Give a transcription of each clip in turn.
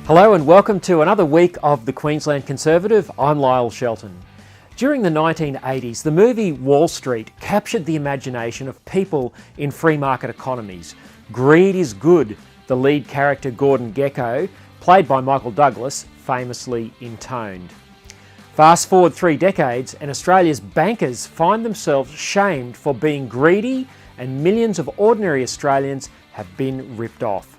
Hello and welcome to another week of the Queensland Conservative. I'm Lyle Shelton. During the 1980s, the movie Wall Street captured the imagination of people in free market economies. Greed is good, the lead character Gordon Gekko, played by Michael Douglas, famously intoned. Fast forward 3 decades and Australia's bankers find themselves shamed for being greedy, and millions of ordinary Australians have been ripped off.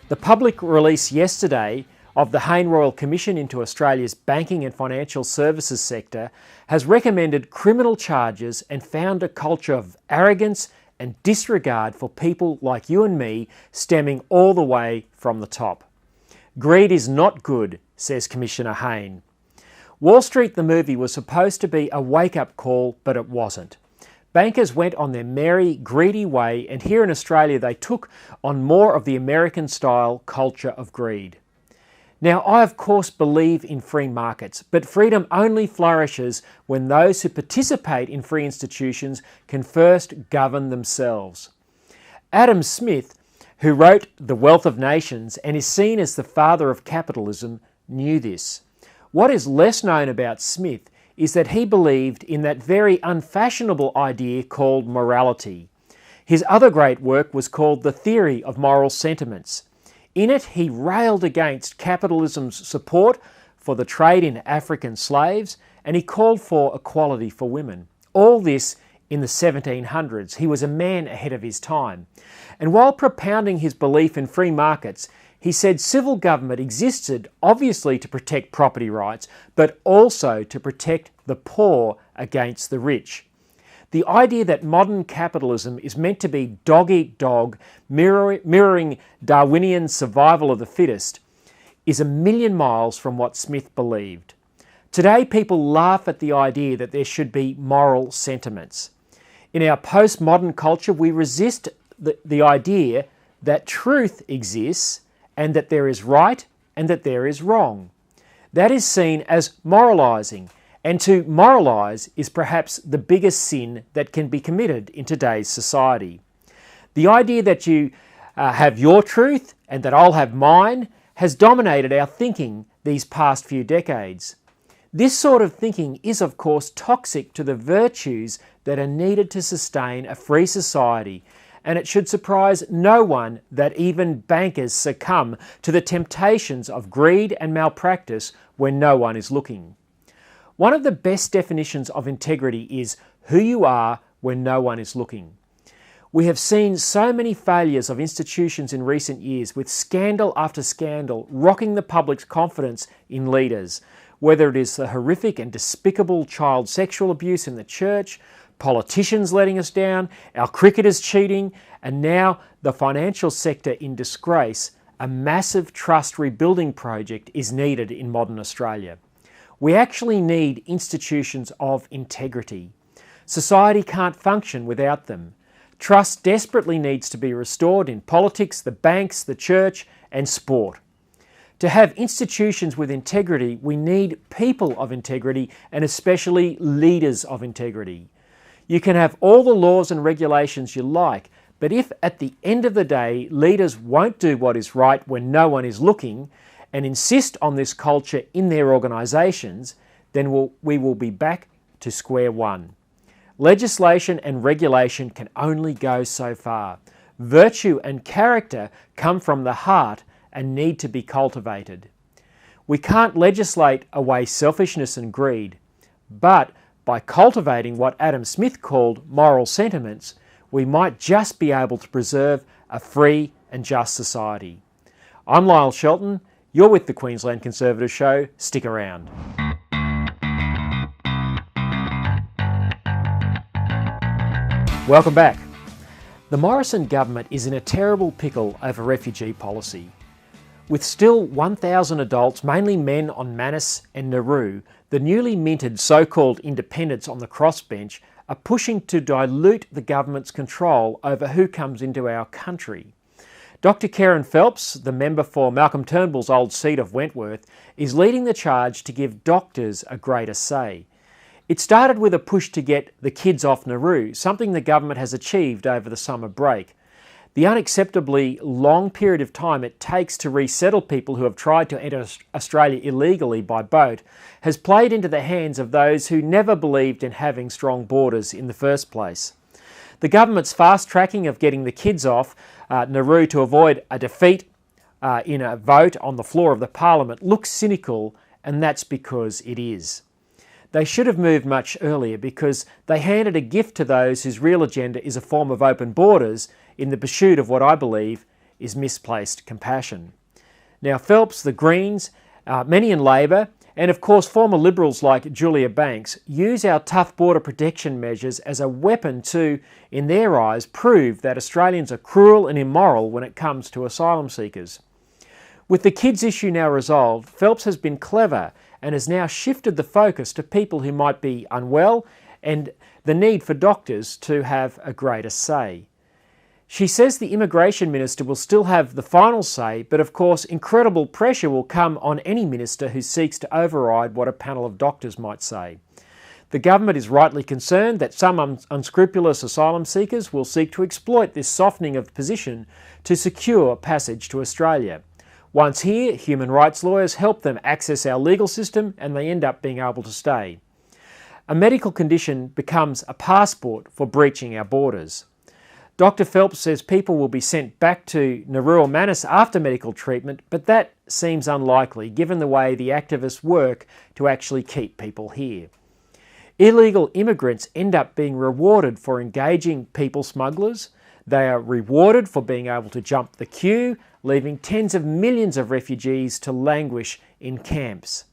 The public release yesterday of the Hayne Royal Commission into Australia's banking and financial services sector has recommended criminal charges and found a culture of arrogance and disregard for people like you and me stemming all the way from the top. Greed is not good, says Commissioner Hayne. Wall Street the movie was supposed to be a wake-up call, but it wasn't. Bankers went on their merry, greedy way, and here in Australia they took on more of the American-style culture of greed. Now, I of course believe in free markets, but freedom only flourishes when those who participate in free institutions can first govern themselves. Adam Smith, who wrote The Wealth of Nations and is seen as the father of capitalism, knew this. What is less known about Smith is that he believed in that very unfashionable idea called morality. His other great work was called The Theory of Moral Sentiments. In it, he railed against capitalism's support for the trade in African slaves, and he called for equality for women. All this in the 1700s. He was a man ahead of his time. And while propounding his belief in free markets, he said civil government existed obviously to protect property rights, but also to protect the poor against the rich. The idea that modern capitalism is meant to be dog-eat-dog, mirroring Darwinian survival of the fittest, is a million miles from what Smith believed. Today, people laugh at the idea that there should be moral sentiments. In our postmodern culture, we resist the idea that truth exists and that there is right and that there is wrong. That is seen as moralising, and to moralise is perhaps the biggest sin that can be committed in today's society. The idea that you have your truth and that I'll have mine has dominated our thinking these past few decades. This sort of thinking is, of course, toxic to the virtues that are needed to sustain a free society, and it should surprise no one that even bankers succumb to the temptations of greed and malpractice when no one is looking. One of the best definitions of integrity is who you are when no one is looking. We have seen so many failures of institutions in recent years, with scandal after scandal rocking the public's confidence in leaders, whether it is the horrific and despicable child sexual abuse in the church, politicians letting us down, our cricketers cheating, and now the financial sector in disgrace. A massive trust rebuilding project is needed in modern Australia. We actually need institutions of integrity. Society can't function without them. Trust desperately needs to be restored in politics, the banks, the church, and sport. To have institutions with integrity, we need people of integrity, and especially leaders of integrity. You can have all the laws and regulations you like, but if at the end of the day leaders won't do what is right when no one is looking and insist on this culture in their organisations, then we will be back to square one. Legislation and regulation can only go so far. Virtue and character come from the heart and need to be cultivated. We can't legislate away selfishness and greed, but by cultivating what Adam Smith called moral sentiments, we might just be able to preserve a free and just society. I'm Lyle Shelton. You're with the Queensland Conservative Show. Stick around. Welcome back. The Morrison government is in a terrible pickle over refugee policy. With still 1,000 adults, mainly men on Manus and Nauru, the newly minted so-called independents on the crossbench are pushing to dilute the government's control over who comes into our country. Dr. Karen Phelps, the member for Malcolm Turnbull's old seat of Wentworth, is leading the charge to give doctors a greater say. It started with a push to get the kids off Nauru, something the government has achieved over the summer break. The unacceptably long period of time it takes to resettle people who have tried to enter Australia illegally by boat has played into the hands of those who never believed in having strong borders in the first place. The government's fast tracking of getting the kids off Nauru to avoid a defeat in a vote on the floor of the Parliament looks cynical, and that's because it is. They should have moved much earlier because they handed a gift to those whose real agenda is a form of open borders in the pursuit of what I believe is misplaced compassion. Now Phelps, the Greens, many in Labor, and of course former Liberals like Julia Banks use our tough border protection measures as a weapon to, in their eyes, prove that Australians are cruel and immoral when it comes to asylum seekers. With the kids issue now resolved, Phelps has been clever and has now shifted the focus to people who might be unwell and the need for doctors to have a greater say. She says the Immigration Minister will still have the final say, but of course incredible pressure will come on any minister who seeks to override what a panel of doctors might say. The government is rightly concerned that some unscrupulous asylum seekers will seek to exploit this softening of position to secure passage to Australia. Once here, human rights lawyers help them access our legal system and they end up being able to stay. A medical condition becomes a passport for breaching our borders. Dr. Phelps says people will be sent back to Nauru or Manus after medical treatment, but that seems unlikely given the way the activists work to actually keep people here. Illegal immigrants end up being rewarded for engaging people smugglers. They are rewarded for being able to jump the queue, leaving tens of millions of refugees to languish in camps.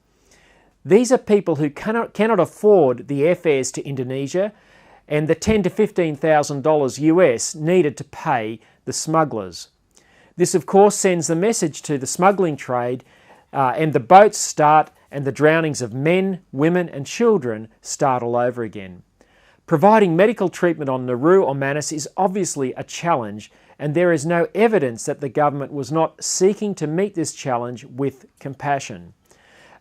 These are people who cannot afford the airfares to Indonesia and the $10,000 to $15,000 US needed to pay the smugglers. This of course sends the message to the smuggling trade and the boats start and the drownings of men, women and children start all over again. Providing medical treatment on Nauru or Manus is obviously a challenge, and there is no evidence that the government was not seeking to meet this challenge with compassion.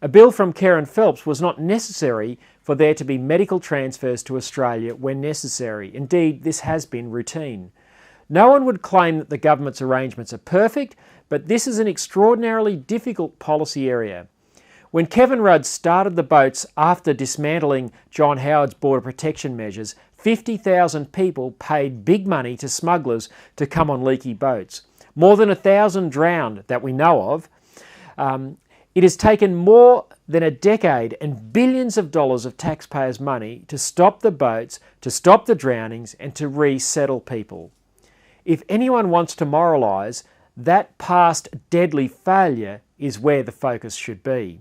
A bill from Karen Phelps was not necessary for there to be medical transfers to Australia when necessary. Indeed, this has been routine. No one would claim that the government's arrangements are perfect, but this is an extraordinarily difficult policy area. When Kevin Rudd started the boats after dismantling John Howard's border protection measures, 50,000 people paid big money to smugglers to come on leaky boats. More than 1,000 drowned that we know of. It has taken more than a decade and billions of dollars of taxpayers' money to stop the boats, to stop the drownings and to resettle people. If anyone wants to moralise, that past deadly failure is where the focus should be.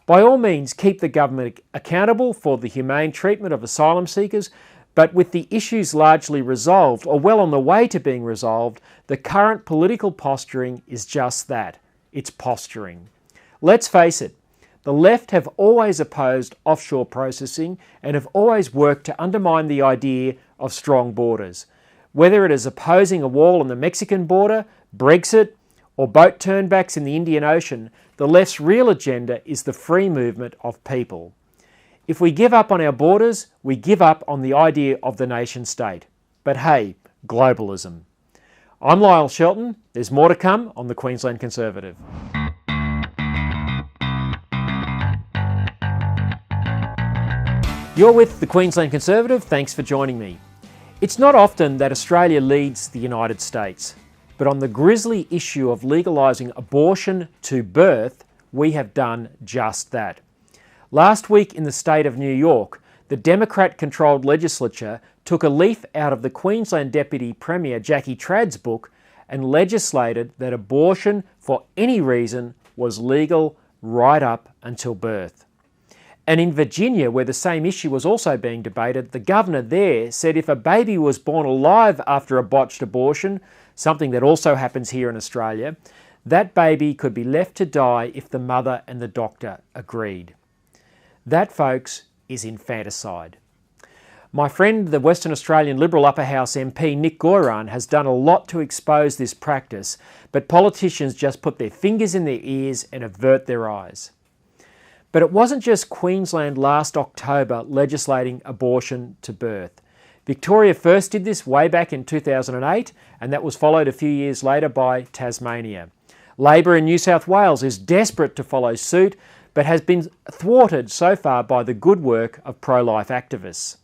By all means, keep the government accountable for the humane treatment of asylum seekers, but with the issues largely resolved or well on the way to being resolved, the current political posturing is just that. It's posturing. Let's face it, the left have always opposed offshore processing and have always worked to undermine the idea of strong borders. Whether it is opposing a wall on the Mexican border, Brexit, or boat turnbacks in the Indian Ocean, the left's real agenda is the free movement of people. If we give up on our borders, we give up on the idea of the nation state. But hey, globalism. I'm Lyle Shelton. There's more to come on the Queensland Conservative. You're with the Queensland Conservative. Thanks for joining me. It's not often that Australia leads the United States, but on the grisly issue of legalising abortion to birth, we have done just that. Last week in the state of New York, the Democrat-controlled legislature took a leaf out of the Queensland Deputy Premier Jackie Tradd's book and legislated that abortion for any reason was legal right up until birth. And in Virginia, where the same issue was also being debated, the governor there said if a baby was born alive after a botched abortion, something that also happens here in Australia, that baby could be left to die if the mother and the doctor agreed. That, folks, is infanticide. My friend, the Western Australian Liberal Upper House MP Nick Goiran, has done a lot to expose this practice, but politicians just put their fingers in their ears and avert their eyes. But it wasn't just Queensland last October legislating abortion to birth. Victoria first did this way back in 2008, and that was followed a few years later by Tasmania. Labor in New South Wales is desperate to follow suit, but has been thwarted so far by the good work of pro-life activists.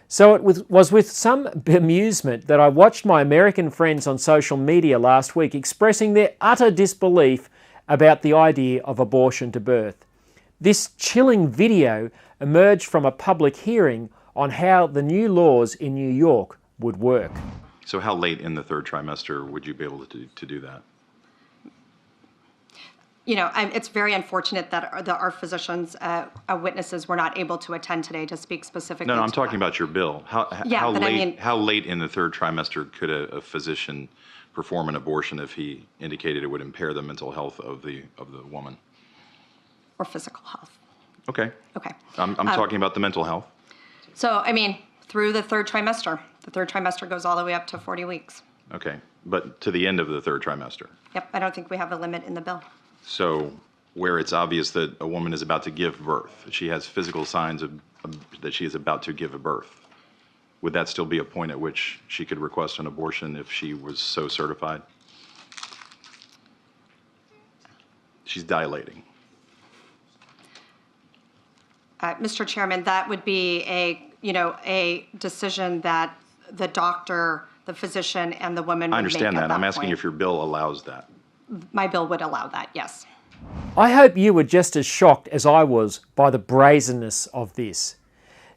So it was with some bemusement that I watched my American friends on social media last week expressing their utter disbelief about the idea of abortion to birth. This chilling video emerged from a public hearing on how the new laws in New York would work. So how late in the third trimester would you be able to do that? You know, it's very unfortunate that our physicians, witnesses, were not able to attend today to speak specifically. No, I'm talking about your bill. How late in the third trimester could a physician perform an abortion if he indicated it would impair the mental health of the woman? Or physical health. Okay. Okay. I'm talking about the mental health. So, I mean, through the third trimester. The third trimester goes all the way up to 40 weeks. Okay, but to the end of the third trimester. Yep, I don't think we have a limit in the bill. So where it's obvious that a woman is about to give birth, she has physical signs that she is about to give a birth, would that still be a point at which she could request an abortion if she was so certified? She's dilating. Mr. Chairman, that would be a decision that the doctor, the physician, and the woman would make. I understand that. I'm asking point. if your bill allows that. My bill would allow that, yes. I hope you were just as shocked as I was by the brazenness of this.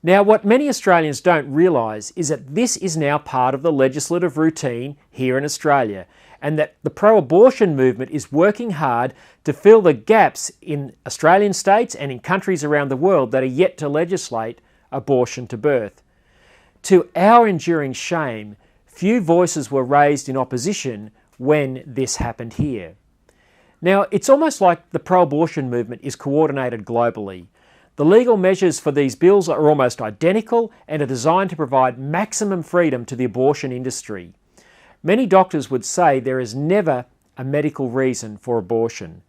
Now, what many Australians don't realise is that this is now part of the legislative routine here in Australia, and that the pro-abortion movement is working hard to fill the gaps in Australian states and in countries around the world that are yet to legislate abortion to birth. To our enduring shame, few voices were raised in opposition when this happened here. Now, it's almost like the pro-abortion movement is coordinated globally. The legal measures for these bills are almost identical and are designed to provide maximum freedom to the abortion industry. Many doctors would say there is never a medical reason for abortion.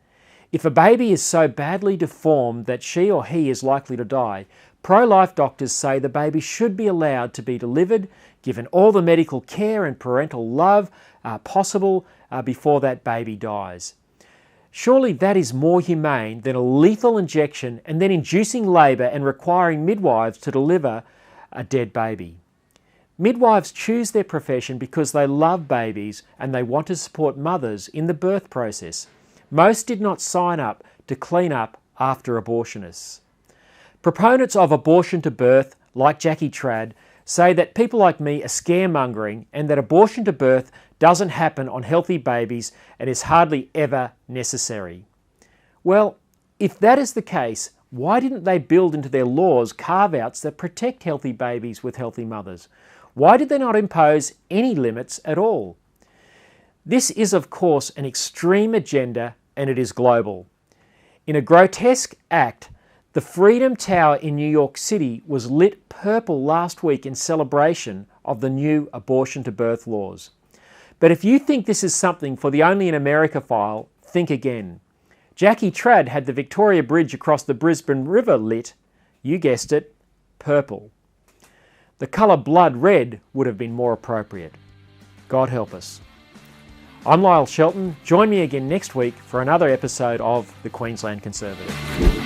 If a baby is so badly deformed that she or he is likely to die, pro-life doctors say the baby should be allowed to be delivered, given all the medical care and parental love possible before that baby dies. Surely that is more humane than a lethal injection and then inducing labour and requiring midwives to deliver a dead baby. Midwives choose their profession because they love babies and they want to support mothers in the birth process. Most did not sign up to clean up after abortionists. Proponents of abortion to birth, like Jackie Trad, say that people like me are scaremongering and that abortion to birth doesn't happen on healthy babies and is hardly ever necessary. Well, if that is the case, why didn't they build into their laws carve-outs that protect healthy babies with healthy mothers? Why did they not impose any limits at all? This is, of course, an extreme agenda and it is global. In a grotesque act, the Freedom Tower in New York City was lit purple last week in celebration of the new abortion to birth laws. But if you think this is something for the Only in America file, think again. Jackie Trad had the Victoria Bridge across the Brisbane River lit, you guessed it, purple. The colour blood red would have been more appropriate. God help us. I'm Lyle Shelton. Join me again next week for another episode of the Queensland Conservative.